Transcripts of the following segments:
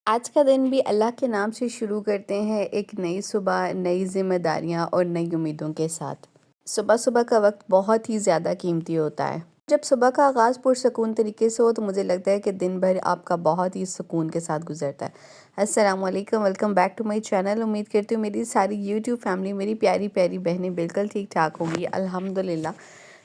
آج کا دن بھی اللہ کے نام سے شروع کرتے ہیں، ایک نئی صبح، نئی ذمہ داریاں اور نئی امیدوں کے ساتھ۔ صبح صبح کا وقت بہت ہی زیادہ قیمتی ہوتا ہے۔ جب صبح کا آغاز پرسکون طریقے سے ہو تو مجھے لگتا ہے کہ دن بھر آپ کا بہت ہی سکون کے ساتھ گزرتا ہے۔ السلام علیکم، welcome back to my channel. امید کرتی ہوں میری ساری یوٹیوب فیملی، میری پیاری پیاری بہنیں بالکل ٹھیک ٹھاک ہوں گی۔ الحمدللہ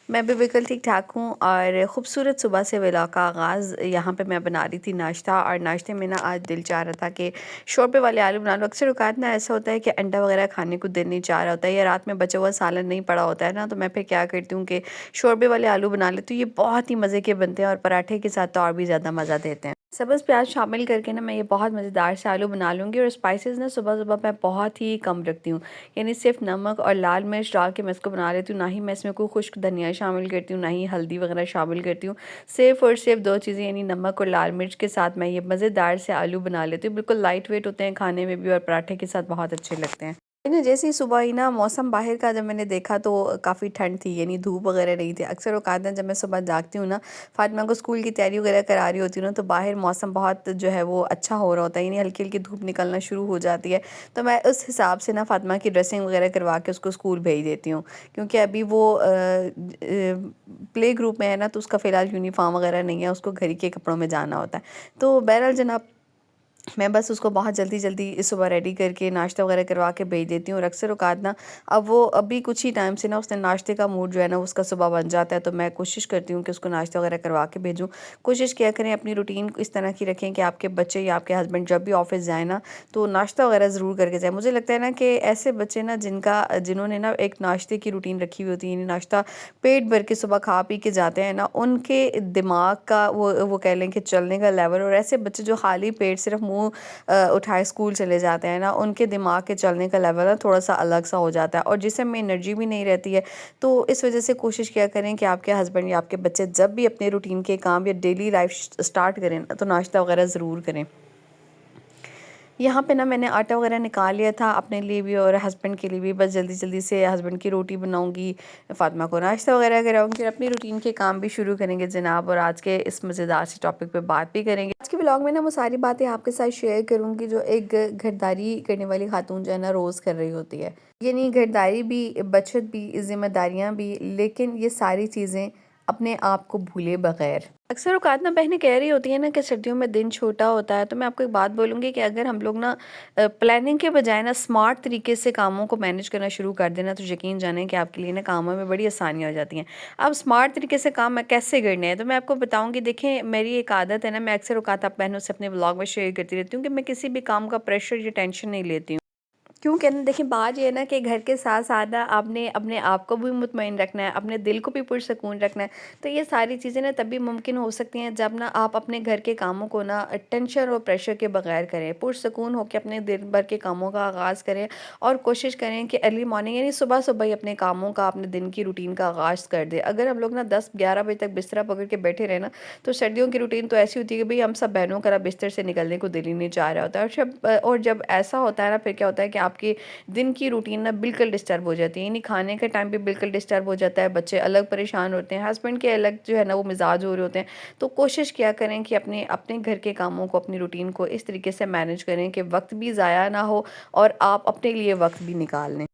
میں بھی بالکل ٹھیک ٹھاک ہوں، اور خوبصورت صبح سے ولاگ کا آغاز یہاں پہ میں بنا رہی تھی ناشتہ، اور ناشتے میں نا آج دل چاہ رہا تھا کہ شوربے والے آلو بنا لو۔ اکثر اوقات نا ایسا ہوتا ہے کہ انڈا وغیرہ کھانے کو دل نہیں چاہ رہا ہوتا ہے، یا رات میں بچا ہوا سالن نہیں پڑا ہوتا ہے نا، تو میں پھر کیا کرتی ہوں کہ شوربے والے آلو بنا لیتی ہوں۔ یہ بہت ہی مزے کے بنتے ہیں، اور پراٹھے کے ساتھ تو اور بھی زیادہ مزہ دیتے ہیں۔ سبز پیاز شامل کر کے نا میں یہ بہت مزیدار سے آلو بنا لوں گی، اور اسپائسز نا صبح صبح میں بہت ہی کم رکھتی ہوں، یعنی صرف نمک اور لال مرچ ڈال کے میں اس کو بنا لیتی ہوں۔ نہ ہی میں اس میں کوئی خشک دھنیا شامل کرتی ہوں، نہ ہی ہلدی وغیرہ شامل کرتی ہوں۔ صرف اور صرف دو چیزیں، یعنی نمک اور لال مرچ کے ساتھ میں یہ مزیدار سے آلو بنا لیتی ہوں۔ بالکل لائٹ ویٹ ہوتے ہیں کھانے میں بھی، اور پراٹھے کے ساتھ بہت اچھے لگتے ہیں۔ جیسے ہی صبح ہی نا موسم باہر کا جب میں نے دیکھا تو کافی ٹھنڈ تھی، یعنی دھوپ وغیرہ نہیں تھی۔ اکثر اوقات جب میں صبح جاگتی ہوں نا، فاطمہ کو اسکول کی تیاری وغیرہ کرا رہی ہوتی ہوں نا، تو باہر موسم بہت جو ہے وہ اچھا ہو رہا ہوتا ہے، یعنی ہلکی ہلکی دھوپ نکلنا شروع ہو جاتی ہے۔ تو میں اس حساب سے نا فاطمہ کی ڈریسنگ وغیرہ کروا کے اس کو اسکول بھیج دیتی ہوں، کیونکہ ابھی وہ پلے گروپ میں ہے نا، تو اس کا فی الحال یونیفارم وغیرہ نہیں ہے، اس کو گھر کے کپڑوں میں جانا ہوتا ہے۔ تو بہرحال جناب، میں بس اس کو بہت جلدی جلدی صبح ریڈی کر کے ناشتہ وغیرہ کروا کے بھیج دیتی ہوں۔ اور اکثر اوقات نا اب وہ ابھی کچھ ہی ٹائم سے نا اس نے ناشتے کا موڈ جو ہے نا اس کا صبح بن جاتا ہے، تو میں کوشش کرتی ہوں کہ اس کو ناشتہ وغیرہ کروا کے بھیجوں۔ کوشش کیا کریں اپنی روٹین اس طرح کی رکھیں کہ آپ کے بچے یا آپ کے ہسبینڈ جب بھی آفس جائیں نا، تو ناشتہ وغیرہ ضرور کر کے جائیں۔ مجھے لگتا ہے نا کہ ایسے بچے نا جنہوں نے نا ایک ناشتے کی روٹین رکھی ہوئی ہوتی ہے، یعنی ناشتہ پیٹ بھر کے صبح کھا پی کے جاتے ہیں نا، ان کے دماغ کا وہ کہہ لیں کہ چلنے کا لیول، اور ایسے بچے جو خالی پیٹ صرف منہ اٹھائے اسکول چلے جاتے ہیں نا، ان کے دماغ کے چلنے کا لیول نا تھوڑا سا الگ سا ہو جاتا ہے، اور جسم میں انرجی بھی نہیں رہتی ہے۔ تو اس وجہ سے کوشش کیا کریں کہ آپ کے ہسبینڈ یا آپ کے بچے جب بھی اپنے روٹین کے کام یا ڈیلی لائف سٹارٹ کریں تو ناشتہ وغیرہ ضرور کریں۔ یہاں پہ نا میں نے آٹا وغیرہ نکال لیا تھا اپنے لیے بھی اور ہسبینڈ کے لیے بھی، بس جلدی جلدی سے ہسبینڈ کی روٹی بناؤں گی، فاطمہ کو ناشتہ وغیرہ کراؤں گی، اپنی روٹین کے کام بھی شروع کریں گے جناب، اور آج کے اس مزیدار سے ٹاپک پہ بات بھی کریں گے۔ آج کے ولاگ میں نا وہ ساری باتیں آپ کے ساتھ شیئر کروں گی جو ایک گھرداری کرنے والی خاتون جو ہے نا روز کر رہی ہوتی ہے، یعنی گھرداری بھی، بچت بھی، ذمہ داریاں بھی، لیکن یہ ساری چیزیں اپنے آپ کو بھولے بغیر۔ اکثر اوقات نا بہنیں کہہ رہی ہوتی ہیں نا کہ سردیوں میں دن چھوٹا ہوتا ہے، تو میں آپ کو ایک بات بولوں گی کہ اگر ہم لوگ نا پلاننگ کے بجائے نا اسمارٹ طریقے سے کاموں کو مینیج کرنا شروع کر دینا، تو یقین جانیں کہ آپ کے لیے نا کاموں میں بڑی آسانیاں ہو جاتی ہیں۔ اب اسمارٹ طریقے سے کام میں کیسے کرنے ہیں تو میں آپ کو بتاؤں گی۔ دیکھیں، میری ایک عادت ہے نا، میں اکثر اوقات آپ بہنوں سے اپنے ولاگ میں شیئر کرتی رہتی ہوں کہ میں کسی بھی کام کا پریشر یا ٹینشن نہیں لیتی ہوں، کیونکہ دیکھیں بات یہ ہے نا کہ گھر کے ساتھ ساتھ آپ نے اپنے آپ کو بھی مطمئن رکھنا ہے، اپنے دل کو بھی پرسکون رکھنا ہے۔ تو یہ ساری چیزیں نا تبھی ممکن ہو سکتی ہیں جب نا آپ اپنے گھر کے کاموں کو نا ٹینشن اور پریشر کے بغیر کریں، پرسکون ہو کے اپنے دن بھر کے کاموں کا آغاز کریں، اور کوشش کریں کہ ارلی مارننگ یعنی صبح صبح ہی اپنے کاموں کا، اپنے دن کی روٹین کا آغاز کر دیں۔ اگر ہم لوگ نا 10-11 بجے تک بستر پکڑ کے بیٹھے رہے نا، تو سردیوں کی روٹین تو ایسی ہوتی ہے کہ بھئی ہم سب بہنوں کا بستر سے نکلنے کو دل ہی نہیں چاہ رہا ہوتا ہے، اور جب ایسا ہوتا ہے نا، پھر کیا ہوتا ہے کہ آپ کی دن کی روٹین نا بالکل ڈسٹرب ہو جاتی ہے، یعنی کھانے کے ٹائم بھی بالکل ڈسٹرب ہو جاتا ہے، بچے الگ پریشان ہوتے ہیں، ہسبینڈ کے الگ جو ہے نا وہ مزاج ہو رہے ہوتے ہیں۔ تو کوشش کیا کریں کہ اپنے گھر کے کاموں کو، اپنی روٹین کو اس طریقے سے مینیج کریں کہ وقت بھی ضائع نہ ہو اور آپ اپنے لیے وقت بھی نکال لیں۔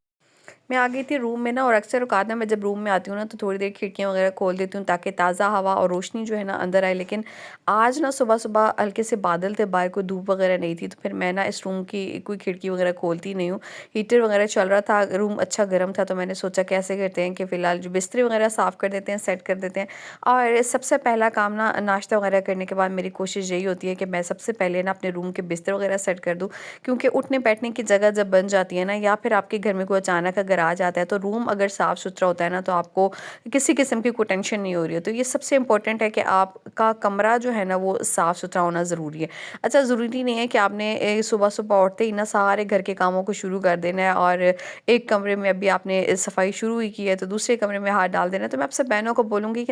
میں آ گئی تھی روم میں نا، اور اکثر اوقات نا میں جب روم میں آتی ہوں نا تو تھوڑی دیر کھڑکیاں وغیرہ کھول دیتی ہوں تاکہ تازہ ہوا اور روشنی جو ہے نا اندر آئے، لیکن آج نا صبح صبح ہلکے سے بادل تھے، باہر کوئی دھوپ وغیرہ نہیں تھی، تو پھر میں نا اس روم کی کوئی کھڑکی وغیرہ کھولتی نہیں ہوں۔ ہیٹر وغیرہ چل رہا تھا، روم اچھا گرم تھا، تو میں نے سوچا کیسے کرتے ہیں کہ فی الحال جو بستر وغیرہ صاف کر دیتے ہیں، سیٹ کر دیتے ہیں۔ اور سب سے پہلا کام نا ناشتہ وغیرہ کرنے کے بعد میری کوشش یہی ہوتی ہے کہ میں سب سے پہلے نا اپنے روم کے بستر وغیرہ سیٹ کر دوں، کیونکہ اٹھنے بیٹھنے کی جگہ جب بن جاتی ہے نا، یا پھر آپ کے گھر میں کوئی اچانک اگر آ جاتا ہے، تو روم اگر صاف ستھرا ہوتا ہے نا تو آپ کو کسی قسم کی کوئی ٹینشن نہیں ہو رہی ہے۔ تو یہ سب سے امپورٹنٹ ہے کہ آپ کا کمرہ جو ہے نا وہ صاف ستھرا ہونا ضروری ہے۔ اچھا، ضروری نہیں ہے کہ آپ نے صبح صبح اٹھتے ہی نا سارے گھر کے کاموں کو شروع کر دینا ہے، اور ایک کمرے میں ابھی آپ نے صفائی شروع ہی کی ہے تو دوسرے کمرے میں ہاتھ ڈال دینا ہے۔ تو میں آپ سب بہنوں کو بولوں گی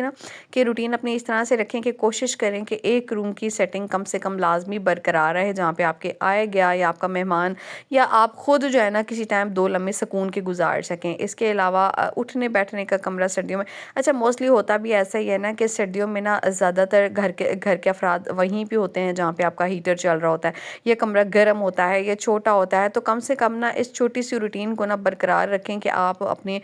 کہ روٹین اپنی اس طرح سے رکھیں کہ کوشش کریں کہ ایک روم کی سیٹنگ کم سے کم لازمی برقرار رہے، جہاں پہ آپ کے آئے گیا یا آپ کا مہمان یا آپ خود جو ہے نا کسی ٹائم 2 لمحے سکون کے گزار گزار سکیں۔ اس کے علاوہ اٹھنے بیٹھنے کا کمرہ سردیوں میں اچھا موسٹلی ہوتا بھی ایسا ہی ہے نا کہ سردیوں میں نا زیادہ تر گھر کے افراد وہیں پہ ہوتے ہیں جہاں پہ آپ کا ہیٹر چل رہا ہوتا ہے، یہ کمرہ گرم ہوتا ہے، یہ چھوٹا ہوتا ہے، تو کم سے کم نا اس چھوٹی سی روٹین کو نا برقرار رکھیں کہ آپ اپنے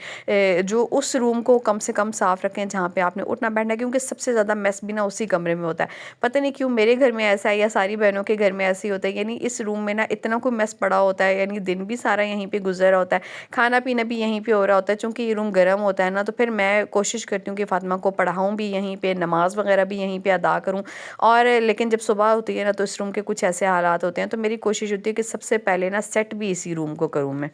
جو اس روم کو کم سے کم صاف رکھیں جہاں پہ آپ نے اٹھنا بیٹھنا ہے، کیونکہ سب سے زیادہ میس بھی نا اسی کمرے میں ہوتا ہے۔ پتہ نہیں کیوں میرے گھر میں ایسا ہے یا ساری بہنوں کے گھر میں ایسے ہی ہوتا ہے، یعنی اس روم میں نا اتنا کوئی میس پڑا ہوتا ہے، یعنی دن بھی سارا یہیں پہ گزر رہا ہوتا ہے، کھانا پینا بھی یہیں پہ ہو رہا ہوتا ہے۔ چونکہ یہ روم گرم ہوتا ہے نا، تو پھر میں کوشش کرتی ہوں کہ فاطمہ کو پڑھاؤں بھی یہیں پہ، نماز وغیرہ بھی یہیں پہ ادا کروں، اور لیکن جب صبح ہوتی ہے نا تو اس روم کے کچھ ایسے حالات ہوتے ہیں، تو میری کوشش ہوتی ہے کہ سب سے پہلے نا سیٹ بھی اسی روم کو کروں میں۔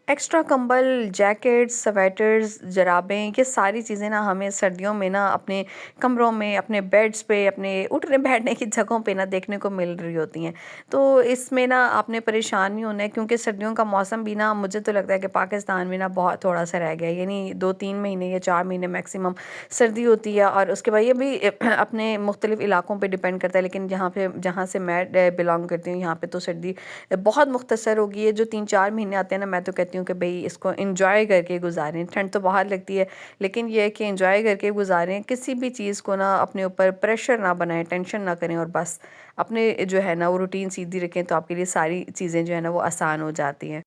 ایکسٹرا کمبل، جیکٹس، سویٹرز، جرابیں، یہ ساری چیزیں نا ہمیں سردیوں میں نا اپنے کمروں میں، اپنے بیڈز پہ، اپنے اٹھنے بیٹھنے کی جگہوں پہ نا دیکھنے کو مل رہی ہوتی ہیں۔ تو اس میں نا آپ نے پریشان نہیں ہونا ہے، کیونکہ سردیوں کا موسم بھی نا مجھے تو لگتا ہے کہ پاکستان میں نا بہت تھوڑا سا رہ گیا ہے، یعنی 2-3 مہینے یا 4 مہینے میکسیمم سردی ہوتی ہے، اور اس کے بعد یہ بھی اپنے مختلف علاقوں پہ ڈیپینڈ کرتا ہے، لیکن جہاں سے میں بلانگ کرتی ہوں یہاں پہ تو سردی بہت مختصر ہوگی ہے۔ جو 3-4 مہینے آتے ہیں نا، میں تو کہتی ہوں کہ بھئی اس کو انجوائے کر کے گزاریں۔ ٹھنڈ تو بہت لگتی ہے، لیکن یہ ہے کہ انجوائے کر کے گزاریں، کسی بھی چیز کو نا اپنے اوپر پریشر نہ بنائیں، ٹینشن نہ کریں، اور بس اپنے جو ہے نا وہ روٹین سیدھی رکھیں، تو آپ کے لیے ساری چیزیں جو ہے نا وہ آسان ہو جاتی ہیں۔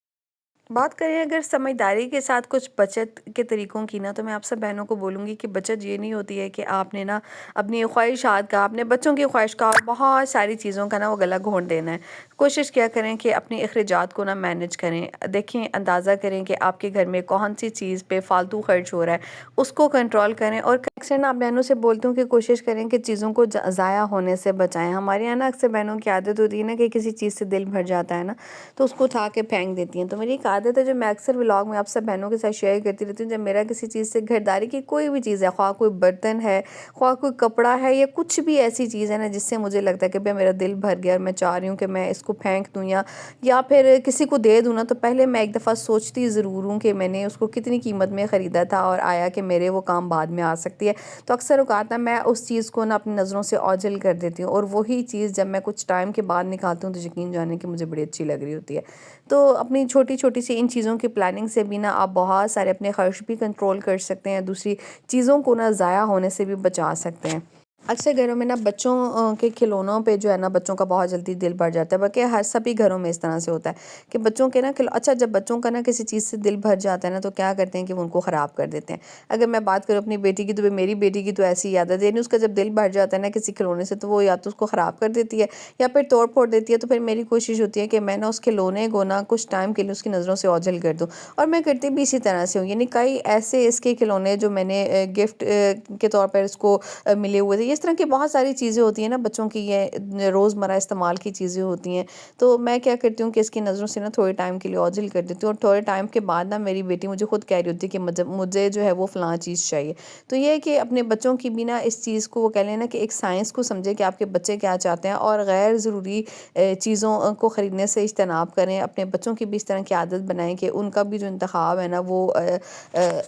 بات کریں اگر سمجھداری کے ساتھ کچھ بچت کے طریقوں کی نا، تو میں آپ سب بہنوں کو بولوں گی کہ بچت یہ نہیں ہوتی ہے کہ آپ نے نا اپنی خواہشات کا، اپنے بچوں کی خواہش کا اور بہت ساری چیزوں کا نا وہ گلا گھونٹ دینا ہے۔ کوشش کیا کریں کہ اپنی اخراجات کو نا مینج کریں، دیکھیں اندازہ کریں کہ آپ کے گھر میں کون سی چیز پہ فالتو خرچ ہو رہا ہے، اس کو کنٹرول کریں، اور اکثر نا آپ بہنوں سے بولتی ہوں کہ کوشش کریں کہ چیزوں کو ضائع ہونے سے بچائیں۔ ہمارے یہاں نا اکثر بہنوں کی عادت ہوتی ہے نا کہ کسی چیز سے دل بھر جاتا ہے نا تو اس کو اٹھا کے پھینک دیتی ہیں۔ تو میری ایک عادت ہے جو میں اکثر ولاگ میں آپ سب بہنوں کے ساتھ شیئر کرتی رہتی ہوں، جب میرا کسی چیز سے گھرداری کی کوئی بھی چیز ہے، خواہ کوئی برتن ہے، خواہ کوئی کپڑا ہے، یا کچھ بھی ایسی چیز ہے نا جس سے مجھے لگتا ہے کہ بھئی میرا دل بھر گیا اور میں چاہ رہی ہوں کہ میں اس کو پھینک دوں یا پھر کسی کو دے دوں نا، تو پہلے میں ایک دفعہ سوچتی ضرور ہوں کہ میں نے اس کو کتنی قیمت میں خریدا تھا اور آیا کہ میرے وہ کام بعد میں آ سکتی ہے۔ تو اکثر اوقات نا میں اس چیز کو نا اپنی نظروں سے اوجھل کر دیتی ہوں، اور وہی چیز جب میں کچھ ٹائم کے بعد نکالتی ہوں تو یقین جانیں کہ مجھے بڑی اچھی لگ رہی ہوتی ہے۔ تو اپنی چھوٹی چھوٹی سی ان چیزوں کی پلاننگ سے بھی نا آپ بہت سارے اپنے خرچ بھی کنٹرول کر سکتے ہیں، دوسری چیزوں کو نا ضائع ہونے سے بھی بچا سکتے ہیں۔ اکثر گھروں میں نا بچوں کے کھلونوں پہ جو ہے نا بچوں کا بہت جلدی دل بھر جاتا ہے، بلکہ ہر سبھی گھروں میں اس طرح سے ہوتا ہے کہ بچوں کے نا اچھا جب بچوں کا نا کسی چیز سے دل بھر جاتا ہے نا تو کیا کرتے ہیں کہ وہ ان کو خراب کر دیتے ہیں۔ اگر میں بات کروں اپنی بیٹی کی، تو میری بیٹی کی تو ایسی عادت ہے، یعنی اس کا جب دل بھر جاتا ہے نا کسی کھلونے سے، تو وہ یا تو اس کو خراب کر دیتی ہے یا پھر توڑ پھوڑ دیتی ہے۔ تو پھر میری کوشش ہوتی ہے کہ میں نا اس کھلونے کو نا کچھ ٹائم کے لیے اس کی نظروں سے اوجھل کر دوں، اور میں کرتی بھی اسی طرح سے ہوں۔ یعنی کئی ایسے اس کے کھلونے جو میں نے گفٹ کے طور پر اس کو ملے ہوئے تھے، اس طرح کی بہت ساری چیزیں ہوتی ہیں نا بچوں کی، یہ روزمرہ استعمال کی چیزیں ہوتی ہیں، تو میں کیا کرتی ہوں کہ اس کی نظروں سے نا تھوڑے ٹائم کے لیے اوجھل کر دیتی ہوں، اور تھوڑے ٹائم کے بعد نا میری بیٹی مجھے خود کہہ رہی ہوتی ہے کہ مجھے جو ہے وہ فلاں چیز چاہیے۔ تو یہ ہے کہ اپنے بچوں کی بھی نا اس چیز کو وہ کہہ لیں نا کہ ایک سائنس کو سمجھے کہ آپ کے بچے کیا چاہتے ہیں، اور غیر ضروری چیزوں کو خریدنے سے اجتناب کریں۔ اپنے بچوں کی بھی اس طرح کی عادت بنائیں کہ ان کا بھی جو انتخاب ہے نا وہ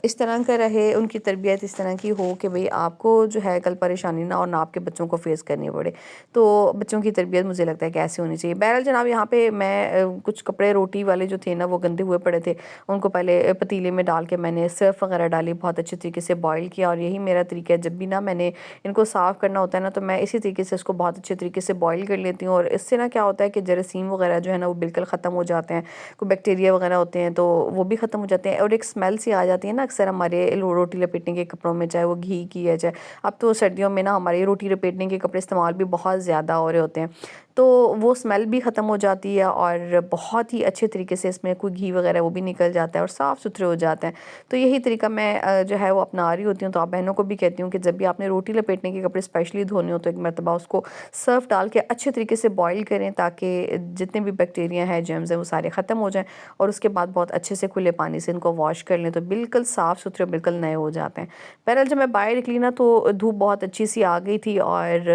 اس طرح کا رہے، ان کی تربیت اس طرح کی ہو کہ بھئی آپ کو جو ہے کل پریشانی نہ اور نہ آپ کے بچوں کو فیس کرنی پڑے۔ تو بچوں کی تربیت مجھے لگتا ہے کہ ایسی ہونی چاہیے۔ بہرحال جناب، یہاں پہ میں کچھ کپڑے روٹی والے جو تھے نا وہ گندے ہوئے پڑے تھے، ان کو پہلے پتیلے میں ڈال کے میں نے سرف وغیرہ ڈالی، بہت اچھے طریقے سے بوائل کیا، اور یہی میرا طریقہ ہے جب بھی نا میں نے ان کو صاف کرنا ہوتا ہے نا تو میں اسی طریقے سے اس کو بہت اچھے طریقے سے بوائل کر لیتی ہوں، اور اس سے نا کیا ہوتا ہے کہ جراثیم وغیرہ جو ہے نا وہ بالکل ختم ہو جاتے ہیں، کوئی بیکٹیریا وغیرہ ہوتے ہیں تو وہ بھی ختم ہو جاتے ہیں، اور ایک اسمیل سی آ جاتی ہے نا اکثر ہمارے روٹی لپیٹنے کے کپڑوں میں، چاہے وہ گھی کی ہے، چاہے اب تو سردیوں میں نا ہمارے روٹی لپیٹنے کے کپڑے استعمال بھی بہت زیادہ ہو رہے ہوتے ہیں، تو وہ اسمیل بھی ختم ہو جاتی ہے، اور بہت ہی اچھے طریقے سے اس میں کوئی گھی وغیرہ وہ بھی نکل جاتا ہے اور صاف ستھرے ہو جاتے ہیں۔ تو یہی طریقہ میں جو ہے وہ اپنا رہی ہوتی ہوں، تو آپ بہنوں کو بھی کہتی ہوں کہ جب بھی آپ نے روٹی لپیٹنے کے کپڑے اسپیشلی دھونے ہو تو ایک مرتبہ اس کو سرف ڈال کے اچھے طریقے سے بوائل کریں، تاکہ جتنے بھی بیکٹیریا ہیں، جرمز ہیں، وہ سارے ختم ہو جائیں، اور اس کے بعد بہت اچھے سے کھلے پانی سے ان کو واش کر لیں تو بالکل صاف ستھرے، بالکل نئے ہو جاتے ہیں۔ بہرحال جب میں باہر نکلی نا تو دھوپ بہت اچھی سی آ گئی تھی، اور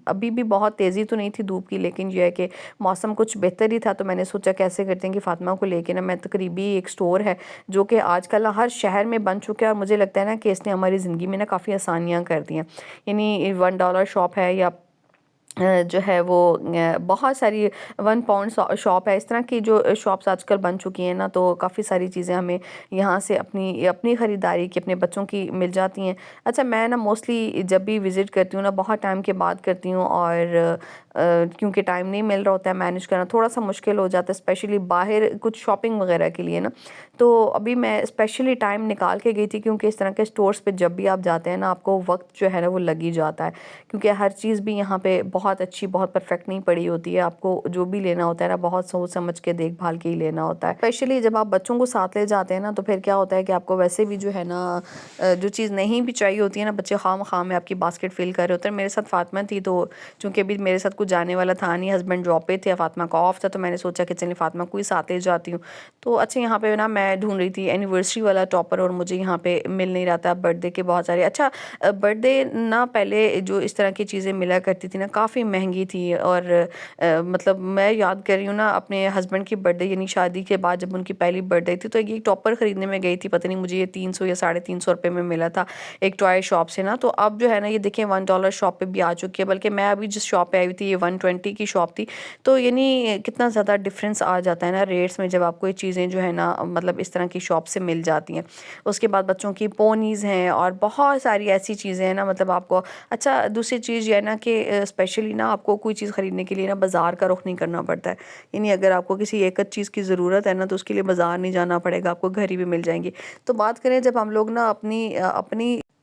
ابھی بھی بہت تیزی تو نہیں تھی دھوپ کی، لیکن یہ ہے کہ موسم کچھ بہتر ہی تھا، تو میں نے سوچا کیسے کرتے ہیں کہ فاطمہ کو لے کے نا میں تقریبی ایک سٹور ہے جو کہ آج کل ہر شہر میں بن چکا ہے، اور مجھے لگتا ہے نا کہ اس نے ہماری زندگی میں نا کافی آسانیاں کر دی ہیں۔ یعنی $1 شاپ ہے یا جو ہے وہ بہت ساری 1 پاؤنڈ شاپ ہے، اس طرح کی جو شاپس آج کل بن چکی ہیں نا، تو کافی ساری چیزیں ہمیں یہاں سے اپنی اپنی خریداری کی اپنے بچوں کی مل جاتی ہیں۔ اچھا میں نا موسٹلی جب بھی وزٹ کرتی ہوں نا بہت ٹائم کے بعد کرتی ہوں، اور کیونکہ ٹائم نہیں مل رہا ہوتا ہے، مینیج کرنا تھوڑا سا مشکل ہو جاتا ہے، اسپیشلی باہر کچھ شاپنگ وغیرہ کے لیے نا۔ تو ابھی میں اسپیشلی ٹائم نکال کے گئی تھی، کیونکہ اس طرح کے سٹورز پہ جب بھی آپ جاتے ہیں نا آپ کو وقت جو ہے نا وہ لگ ہی جاتا ہے، کیونکہ ہر چیز بھی یہاں پہ بہت اچھی بہت پرفیکٹ نہیں پڑی ہوتی ہے، آپ کو جو بھی لینا ہوتا ہے نا بہت سوچ سمجھ کے دیکھ بھال کے ہی لینا ہوتا ہے، اسپیشلی جب آپ بچوں کو ساتھ لے جاتے ہیں نا تو پھر کیا ہوتا ہے کہ آپ کو ویسے بھی جو ہے نا جو چیز نہیں بھی چاہیے ہوتی ہے نا، بچے خواہ مخواہ میں آپ کی باسکٹ فل کر رہے ہوتے ہیں۔ میرے ساتھ فاطمہ تھی، تو چونکہ ابھی میرے ساتھ کچھ جانے والا تھا نہیں، ہسبینڈ جاب پہ تھے، فاطمہ کا آف تھا، تو میں نے سوچا کہ چلیے فاطمہ کو ہی ساتھ لے جاتی ہوں۔ تو اچھا یہاں پہ نا میں ڈھونڈ رہی تھی اینیورسری والا ٹاپر، اور مجھے یہاں پہ مل نہیں رہا تھا، برتھ ڈے کے بہت سارے، اچھا برتھ ڈے نا پہلے جو اس طرح کی چیزیں ملا کرتی تھی نا کافی مہنگی تھی، اور مطلب میں یاد کر رہی ہوں نا اپنے ہسبینڈ کی برتھ ڈے یعنی شادی کے بعد جب ان کی پہلی برتھ ڈے تھی، تو ایک ٹاپر خریدنے میں گئی تھی، پتہ نہیں مجھے یہ 300 یا 350 روپے میں ملا تھا ایک ٹوائے شاپ سے نا۔ تو اب جو ہے نا یہ دیکھیں $1 شاپ پہ بھی آ چکی ہے، بلکہ میں ابھی جس شاپ پہ آئی ہوئی تھی یہ 120 کی شاپ تھی، تو یعنی کتنا زیادہ ڈفرینس آ جاتا ہے نا ریٹس میں جب آپ کو یہ چیزیں جو ہے نا مطلب اس طرح کی شاپ سے مل جاتی ہیں۔ اس کے بعد بچوں کی پونیز ہیں اور بہت ساری ایسی چیزیں ہیں نا، مطلب آپ کو اچھا دوسری چیز یہ ہے نا کہ اسپیشلی نا آپ کو کوئی چیز خریدنے کے لیے نا بازار کا رخ نہیں کرنا پڑتا ہے، یعنی اگر آپ کو کسی ایک چیز کی ضرورت ہے نا تو اس کے لیے بازار نہیں جانا پڑے گا، آپ کو گھر ہی بھی مل جائیں گی۔ تو بات کریں جب ہم لوگ نا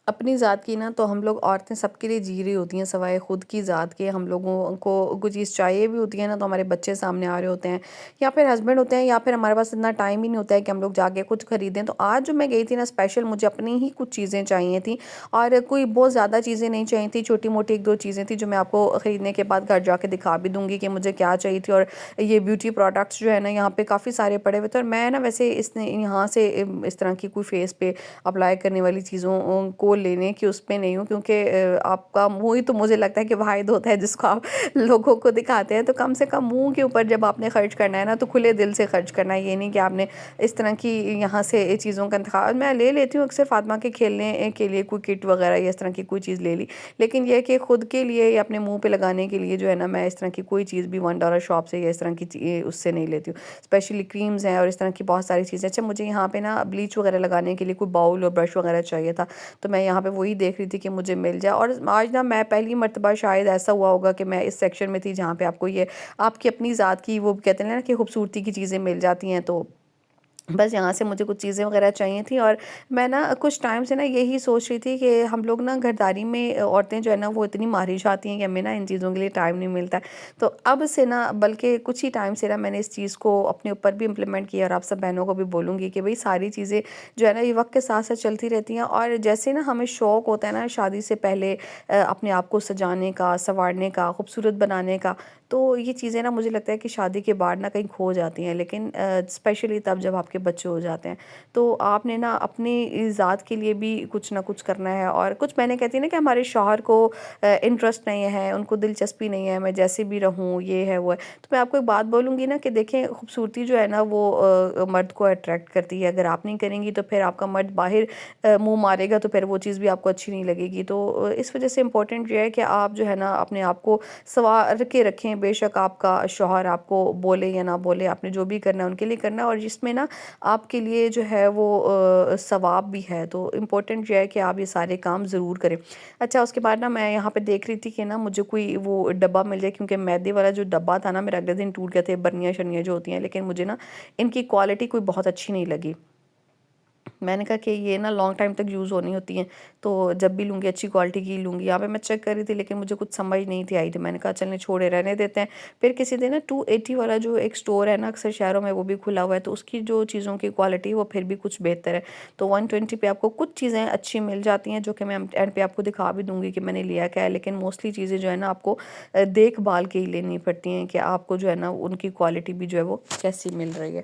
اپنی ذات کی نا، تو ہم لوگ عورتیں سب کے لیے جی رہی ہوتی ہیں سوائے خود کی ذات کے، ہم لوگوں کو کوئی چیز چاہیے بھی ہوتی ہے نا تو ہمارے بچے سامنے آ رہے ہوتے ہیں یا پھر ہسبینڈ ہوتے ہیں، یا پھر ہمارے پاس اتنا ٹائم ہی نہیں ہوتا ہے کہ ہم لوگ جا کے کچھ خریدیں۔ تو آج جو میں گئی تھی نا اسپیشل مجھے اپنی ہی کچھ چیزیں چاہیے تھیں، اور کوئی بہت زیادہ چیزیں نہیں چاہیے تھیں، چھوٹی موٹی 1-2 چیزیں تھیں جو میں آپ کو خریدنے کے بعد گھر جا کے دکھا بھی دوں گی کہ مجھے کیا چاہیے تھی۔ اور یہ بیوٹی پروڈکٹس جو ہے نا یہاں پہ کافی سارے پڑے ہوئے تھے، اور میں نا ویسے یہاں سے اس طرح کی کوئی فیس پہ اپلائی کرنے والی چیزوں کو لینے کی اس پہ نہیں ہوں، کیونکہ آپ کا منہ ہی تو مجھے لگتا ہے کہ واحد ہوتا ہے جس کو آپ لوگوں کو دکھاتے ہیں، تو کم سے کم منہ کے اوپر جب آپ نے خرچ کرنا ہے نا تو کھلے دل سے خرچ کرنا ہے، یہ نہیں کہ آپ نے اس طرح کی یہاں سے چیزوں کا انتخاب میں لے لیتی ہوں اکثر فاطمہ کے کھیلنے کے لیے کوئی کٹ وغیرہ یا اس طرح کی کوئی چیز لے لی، لیکن یہ کہ خود کے لیے یا اپنے منہ پہ لگانے کے لیے جو ہے نا میں اس طرح کی کوئی چیز بھی $1 شاپ سے یا اس طرح کی اس سے نہیں لیتی ہوں، اسپیشلی کریمز ہیں اور اس طرح کی بہت ساری چیزیں۔ اچھا مجھے یہاں پہ نا بلیچ وغیرہ لگانے کے لیے کوئی باؤل اور برش وغیرہ چاہیے تھا، تو میں یہاں پہ وہی دیکھ رہی تھی کہ مجھے مل جائے۔ اور آج نا میں پہلی مرتبہ شاید ایسا ہوا ہوگا کہ میں اس سیکشن میں تھی جہاں پہ آپ کو یہ آپ کی اپنی ذات کی وہ کہتے ہیں نا کہ خوبصورتی کی چیزیں مل جاتی ہیں، تو بس یہاں سے مجھے کچھ چیزیں وغیرہ چاہیے تھیں۔ اور میں نا کچھ ٹائم سے نا یہی سوچ رہی تھی کہ ہم لوگ نا گھرداری میں عورتیں جو ہے نا وہ اتنی ماہر جاتی ہیں کہ ہمیں نا ان چیزوں کے لیے ٹائم نہیں ملتا ہے، تو اب سے نا بلکہ کچھ ہی ٹائم سے نا میں نے اس چیز کو اپنے اوپر بھی امپلیمنٹ کیا، اور آپ سب بہنوں کو بھی بولوں گی کہ بھئی ساری چیزیں جو ہے نا یہ وقت کے ساتھ ساتھ چلتی رہتی ہیں، اور جیسے نا ہمیں شوق ہوتا ہے نا شادی سے پہلے اپنے آپ کو سجانے کا، سنوارنے کا، خوبصورت بنانے کا، تو یہ چیزیں نا مجھے لگتا ہے کہ شادی کے بعد نا کہیں کھو جاتی ہیں، لیکن اسپیشلی تب جب آپ کے بچے ہو جاتے ہیں تو آپ نے نا اپنی ذات کے لیے بھی کچھ نہ کچھ کرنا ہے۔ اور کچھ میں نے کہتی ہیں نا کہ ہمارے شوہر کو انٹرسٹ نہیں ہے، ان کو دلچسپی نہیں ہے میں جیسے بھی رہوں، یہ ہے وہ ہے، تو میں آپ کو ایک بات بولوں گی نا کہ دیکھیں خوبصورتی جو ہے نا وہ مرد کو اٹریکٹ کرتی ہے، اگر آپ نہیں کریں گی تو پھر آپ کا مرد باہر منہ مارے گا تو پھر وہ چیز بھی آپ کو اچھی نہیں لگے گی۔ تو اس وجہ سے امپورٹنٹ یہ ہے کہ آپ جو ہے نا اپنے آپ کو سنوار کے رکھیں، بے شک آپ کا شوہر آپ کو بولے یا نہ بولے، آپ نے جو بھی کرنا ہے ان کے لیے کرنا ہے، اور جس میں نا آپ کے لیے جو ہے وہ ثواب بھی ہے، تو امپورٹنٹ یہ ہے کہ آپ یہ سارے کام ضرور کریں۔ اچھا اس کے بعد نا میں یہاں پہ دیکھ رہی تھی کہ نا مجھے کوئی وہ ڈبہ مل جائے، کیونکہ میدے والا جو ڈبہ تھا نا میرا اگلے دن ٹوٹ گیا تھے، برنیاں شرنیاں جو ہوتی ہیں، لیکن مجھے نا ان کی کوالٹی کوئی بہت اچھی نہیں لگی۔ میں نے کہا کہ یہ نا لانگ ٹائم تک یوز ہونی ہوتی ہیں، تو جب بھی لوں گی اچھی کوالٹی کی لوں گی۔ یہاں پہ میں چیک کر رہی تھی لیکن مجھے کچھ سمجھ نہیں تھی آئی، تو میں نے کہا چلنے چھوڑے رہنے دیتے ہیں۔ پھر کسی دن نا 280 والا جو ایک سٹور ہے نا اکثر شہروں میں وہ بھی کھلا ہوا ہے، تو اس کی جو چیزوں کی کوالٹی وہ پھر بھی کچھ بہتر ہے، تو 120 پہ آپ کو کچھ چیزیں اچھی مل جاتی ہیں جو کہ میں اینڈ پہ آپ کو دکھا بھی دوں گی کہ میں نے لیا کیا ہے، لیکن موسٹلی چیزیں جو ہے نا آپ کو دیکھ بھال کے ہی لینی پڑتی ہیں کہ آپ کو جو ہے نا ان کی کوالٹی بھی جو ہے وہ کیسی مل رہی ہے۔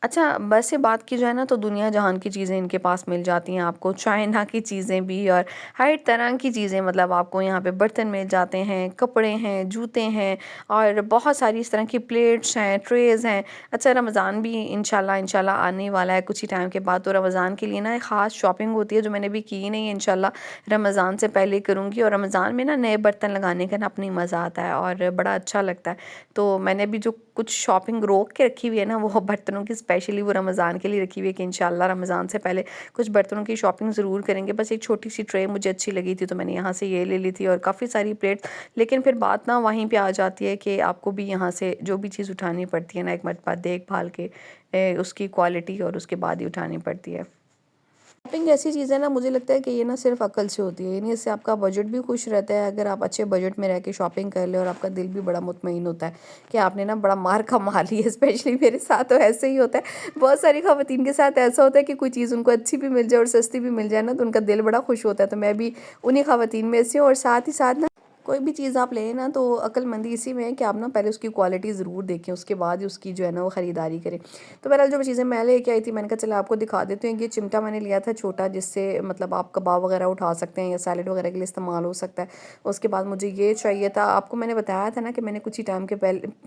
اچھا ویسے بات کی جائے نا تو دنیا جہان کی چیزیں ان کے پاس مل جاتی ہیں آپ کو، چائنا کی چیزیں بھی اور ہر طرح کی چیزیں، مطلب آپ کو یہاں پہ برتن مل جاتے ہیں، کپڑے ہیں، جوتے ہیں، اور بہت ساری اس طرح کی پلیٹس ہیں، ٹریز ہیں۔ اچھا رمضان بھی انشاءاللہ آنے والا ہے کچھ ہی ٹائم کے بعد، تو رمضان کے لیے نا ایک خاص شاپنگ ہوتی ہے جو میں نے بھی کی نہیں ہے، انشاءاللہ رمضان سے پہلے کروں گی۔ اور رمضان میں نا نئے برتن لگانے کا نا اپنی مزہ آتا ہے اور بڑا اچھا لگتا ہے۔ تو میں نے بھی جو کچھ شاپنگ روک کے رکھی ہوئی ہے نا وہ برتنوں کی، اسپیشلی وہ رمضان کے لیے رکھی ہوئی ہے کہ انشاءاللہ رمضان سے پہلے کچھ برتنوں کی شاپنگ ضرور کریں گے۔ بس ایک چھوٹی سی ٹرے مجھے اچھی لگی تھی تو میں نے یہاں سے یہ لے لی تھی، اور کافی ساری پلیٹ، لیکن پھر بات نا وہیں پہ آ جاتی ہے کہ آپ کو بھی یہاں سے جو بھی چیز اٹھانی پڑتی ہے نا ایک مرتبہ دیکھ بھال کے اس کی کوالٹی اور اس کے بعد ہی اٹھانی پڑتی ہے۔ شاپنگ ایسی چیز ہے نا، مجھے لگتا ہے کہ یہ نا صرف عقل سے ہوتی ہے، یعنی اس سے آپ کا بجٹ بھی خوش رہتا ہے اگر آپ اچھے بجٹ میں رہ کے شاپنگ کر لیں، اور آپ کا دل بھی بڑا مطمئن ہوتا ہے کہ آپ نے نا بڑا مار کما لی ہے۔ اسپیشلی میرے ساتھ تو ایسے ہی ہوتا ہے، بہت ساری خواتین کے ساتھ ایسا ہوتا ہے کہ کوئی چیز ان کو اچھی بھی مل جائے اور سستی بھی مل جائے نا تو ان کا دل بڑا خوش ہوتا ہے۔ تو میں بھی انہی خواتین میں سے ہوں، اور ساتھ ہی ساتھ نا کوئی بھی چیز آپ لیں نا تو عقل مندی اسی میں ہے کہ آپ نا پہلے اس کی کوالٹی ضرور دیکھیں، اس کے بعد ہی اس کی جو ہے نا وہ خریداری کریں۔ تو بہرحال جو چیزیں میں لے کے آئی تھی میں نے کہا چلا آپ کو دکھا دیتے ہیں۔ یہ چمٹا میں نے لیا تھا چھوٹا، جس سے مطلب آپ کباب وغیرہ اٹھا سکتے ہیں یا سیلڈ وغیرہ کے لیے استعمال ہو سکتا ہے۔ اس کے بعد مجھے یہ چاہیے تھا، آپ کو میں نے بتایا تھا نا کہ میں نے کچھ ہی ٹائم کے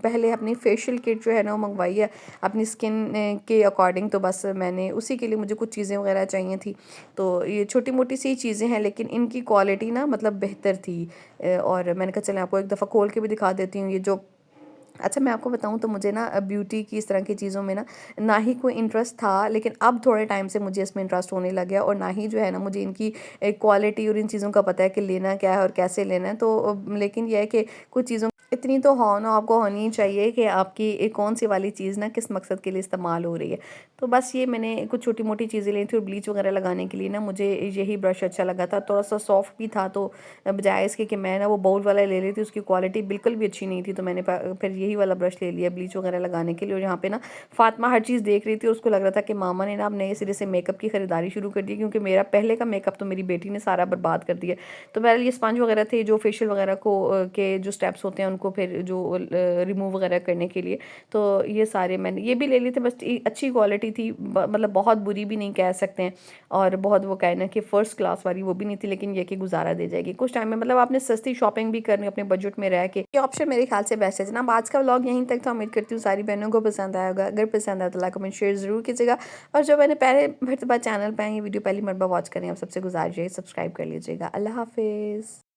پہلے اپنی فیشیل کٹ جو ہے نا وہ منگوائی ہے اپنی اسکن کے اکارڈنگ، تو بس میں نے اسی کے لیے مجھے کچھ چیزیں وغیرہ چاہیے تھی۔ تو یہ چھوٹی موٹی سی چیزیں ہیں لیکن ان کی کوالٹی نا مطلب بہتر تھی، اور میں نے کہا چلیں آپ کو ایک دفعہ کھول کے بھی دکھا دیتی ہوں یہ جو۔ اچھا میں آپ کو بتاؤں تو مجھے نا بیوٹی کی اس طرح کی چیزوں میں نا نہ ہی کوئی انٹرسٹ تھا، لیکن اب تھوڑے ٹائم سے مجھے اس میں انٹرسٹ ہونے لگ گیا، اور نہ ہی جو ہے نا مجھے ان کی کوالٹی اور ان چیزوں کا پتہ ہے کہ لینا کیا ہے اور کیسے لینا ہے۔ تو لیکن یہ ہے کہ کچھ چیزوں اتنی تو آپ کو ہونی ہی چاہیے کہ آپ کی کون سی والی چیز نا کس مقصد کے لیے استعمال ہو رہی ہے۔ تو بس یہ میں نے کچھ چھوٹی موٹی چیزیں لی تھی، اور بلیچ وغیرہ لگانے کے لیے نا مجھے یہی برش اچھا لگا تھا، تھوڑا سا سافٹ بھی تھا، تو بجائے اس کے کہ میں نا وہ باؤل والا لے لی تھی اس کی کوالٹی بالکل بھی اچھی نہیں تھی، تو میں نے پھر یہی والا برش لے لیا بلیچ وغیرہ لگانے کے لیے۔ اور یہاں پہ نا فاطمہ ہر چیز دیکھ رہی تھی، اس کو لگ رہا تھا کہ ماما نے نا اب نئے سرے سے میک اپ کی خریداری شروع کر دی، کیونکہ میرا پہلے کا میک اپ تو میری بیٹی نے سارا برباد کر دیا۔ تو بہرحال یہ اسپنج وغیرہ تھے جو فیشیل وغیرہ کو کے جو سٹیپس ہوتے ہیں ان کو پھر جو ریموو وغیرہ کرنے کے لیے، تو یہ سارے میں نے یہ بھی لے لی تھے، بس اچھی کوالٹی تھی، مطلب بہت بری بھی نہیں کہہ سکتے ہیں، اور بہت وہ کہنا کہ فرسٹ کلاس والی وہ بھی نہیں تھی، لیکن یہ کہ گزارا دے جائے گی کچھ ٹائم میں۔ مطلب آپ نے سستی شاپنگ بھی کرنی اپنے بجٹ میں رہ کے، یہ آپشن میرے خیال سے بیسٹ ہے۔ جناب آج کا ولاگ یہیں تک تھا، امید کرتی ہوں ساری بہنوں کو پسند آئے گا۔ اگر پسند آئے تو لائک کمنٹ شیئر ضرور کیجیے گا، اور جو میں نے پہلے مرتبہ چینل پہ یہ ویڈیو پہلی مرتبہ واچ کریں آپ سب سے گزارش ہے سبسکرائب کر لیجیے گا۔ اللہ حافظ۔